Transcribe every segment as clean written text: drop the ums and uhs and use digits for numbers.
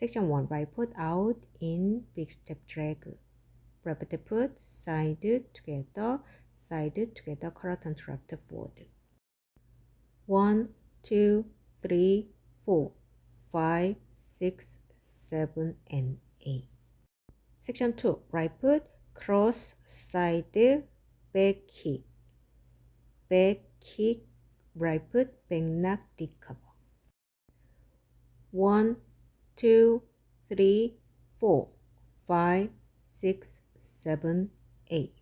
Section 1. Right foot out in big step drag. Right foot side together, correct and left forward. 1, 2, 3, 4, 5, 6, 7, and 8. Section 2. Right foot cross side back kick. Back kick, right foot back knock recover. 1, 2, 3, 4, 5, 6, 7, 8.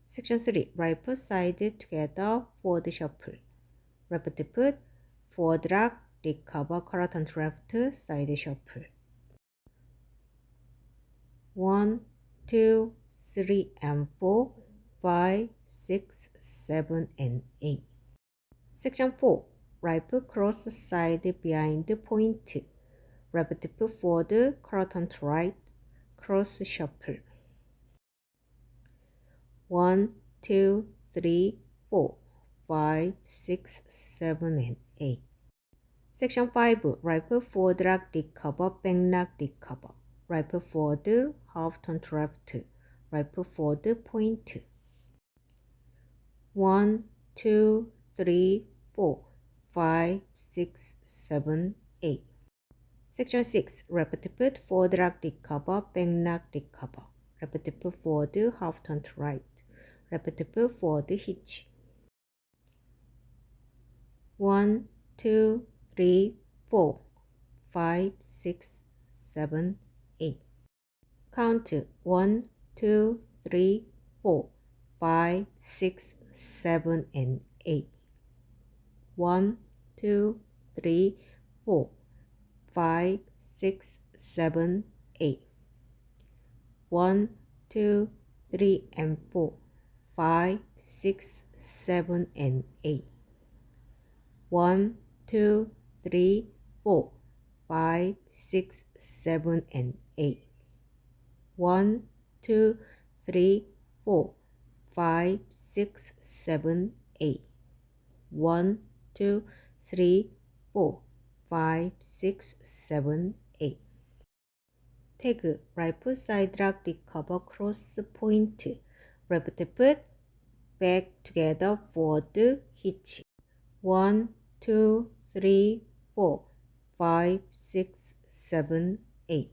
Section 3. Right foot side together, forward shuffle. Left foot forward rock, recover, correct and left side shuffle. 1, 2, 3, and 4, 5, 6, 7, and 8. Section 4. Right foot cross side behind point. Left foot forward, correct and right, cross shuffle. 1, 2, 3, 4, 5, 6, 7, and 8. Section 5. Right foot forward rock, recover, back knock, recover. Right foot forward, half turn to left. Right foot forward, point. 1, 2, 3, 4, 5, 6, 7, 8. Section 6. Left foot forward rock, recover, back knock, recover. Left foot forward, half turn to right. Left foot forward, hitch. 1, 2, 3, 4, 5, 6, 7, 8. Count 1, 2, 3, 4, 5, 6, 7, and 8. 1, 2, 3, 4, 5, 6, 7, 8. 1, 2, 3, and 4, 5, 6, 7, and 8. 1, 2, 3, 4, 5, 6, 7, and 8. 1, 2, 3, 4, 5, 6, 7, 8. 1, 2, 3, 4, 5, 6, 7, 8. Tag. Right foot side drag, recover, cross point. Left foot back together, forward, hitch. 1, 2, 3, 4, 5, 6, 7, 8.